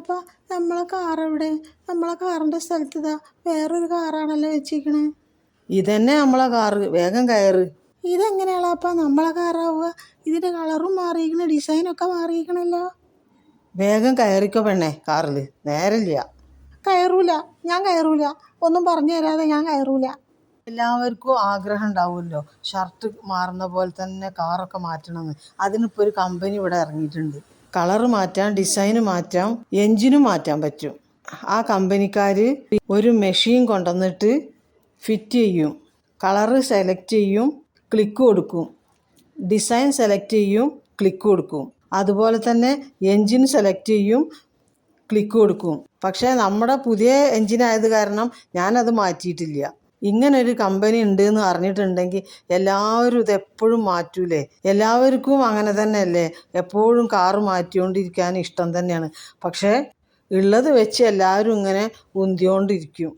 എളാപ്പ നമ്മളെ കാർ എവിടെ? നമ്മളെ കാറിൻ്റെ സ്ഥലത്ത് ഇതാ വേറൊരു കാറാണല്ലോ വെച്ചിരിക്കണേ. ഇതന്നെ നമ്മളെ കാറ്, വേഗം കയറ്. ഇതെങ്ങനെ എളാപ്പ നമ്മളെ കാറാവുക? ഇതിൻ്റെ കളറും മാറിയിരിക്കണ, ഡിസൈനൊക്കെ മാറിയിരിക്കണല്ലോ. വേഗം കയറിക്കോ പെണ്ണേ, കാറിൽ നേരമില്ല. കയറൂല, ഞാൻ കയറൂല. ഒന്നും പറഞ്ഞു തരാതെ ഞാൻ കയറൂല. എല്ലാവർക്കും ആഗ്രഹം ഉണ്ടാവുമല്ലോ ഷർട്ട് മാറുന്ന പോലെ തന്നെ കാറൊക്കെ മാറ്റണമെന്ന്. അതിനിപ്പോൾ ഒരു കമ്പനി ഇവിടെ ഇറങ്ങിയിട്ടുണ്ട്. കളറ് മാറ്റാം, ഡിസൈന് മാറ്റാം, എൻജിനും മാറ്റാൻ പറ്റും. ആ കമ്പനിക്കാർ ഒരു മെഷീൻ കൊണ്ടുവന്നിട്ട് ഫിറ്റ് ചെയ്യും. കളറ് സെലക്ട് ചെയ്യും, ക്ലിക്ക് കൊടുക്കും. ഡിസൈൻ സെലക്ട് ചെയ്യും, ക്ലിക്ക് കൊടുക്കും. അതുപോലെ തന്നെ എൻജിൻ സെലക്ട് ചെയ്യും, ക്ലിക്ക് കൊടുക്കും. പക്ഷേ നമ്മുടെ പുതിയ എൻജിനായത് കാരണം ഞാനത് മാറ്റിയിട്ടില്ല. ഇങ്ങനൊരു കമ്പനി ഉണ്ട് എന്ന് അറിഞ്ഞിട്ടുണ്ടെങ്കിൽ എല്ലാവരും ഇതെപ്പോഴും മാറ്റൂലേ? എല്ലാവർക്കും അങ്ങനെ തന്നെയല്ലേ, എപ്പോഴും കാറ് മാറ്റിക്കൊണ്ടിരിക്കാൻ ഇഷ്ടം തന്നെയാണ്. പക്ഷേ ഉള്ളത് വെച്ച് എല്ലാവരും ഇങ്ങനെ ഉന്തിക്കൊണ്ടിരിക്കും.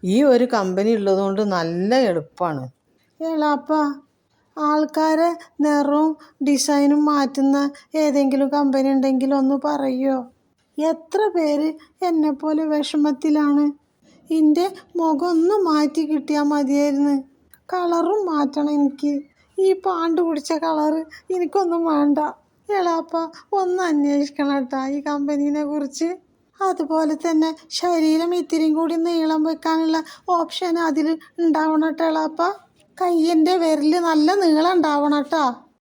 ഈ ഒരു കമ്പനി ഉള്ളതുകൊണ്ട് നല്ല എളുപ്പമാണ്. എളാപ്പ, ആൾക്കാരെ നിറവും ഡിസൈനും മാറ്റുന്ന ഏതെങ്കിലും കമ്പനി ഉണ്ടെങ്കിൽ ഒന്ന് പറയുമോ? എത്ര പേര് എന്നെപ്പോലെ വിഷമത്തിലാണ്. എൻ്റെ മുഖം ഒന്ന് മാറ്റി കിട്ടിയാൽ മതിയായിരുന്നു. കളറും മാറ്റണം എനിക്ക്. ഈ പാണ്ട് പിടിച്ച കളറ് എനിക്കൊന്നും വേണ്ട. എളാപ്പ ഒന്ന് അന്വേഷിക്കണം കേട്ടോ ഈ കമ്പനീനെ കുറിച്ച്. അതുപോലെ തന്നെ ശരീരം ഇത്തിരിയും കൂടി നീളം വെക്കാനുള്ള ഓപ്ഷൻ അതിൽ ഉണ്ടാവണം കേട്ടോ എളാപ്പ. കയ്യിൻ്റെ വിരൽ നല്ല നീളം ഉണ്ടാവണം കേട്ടോ.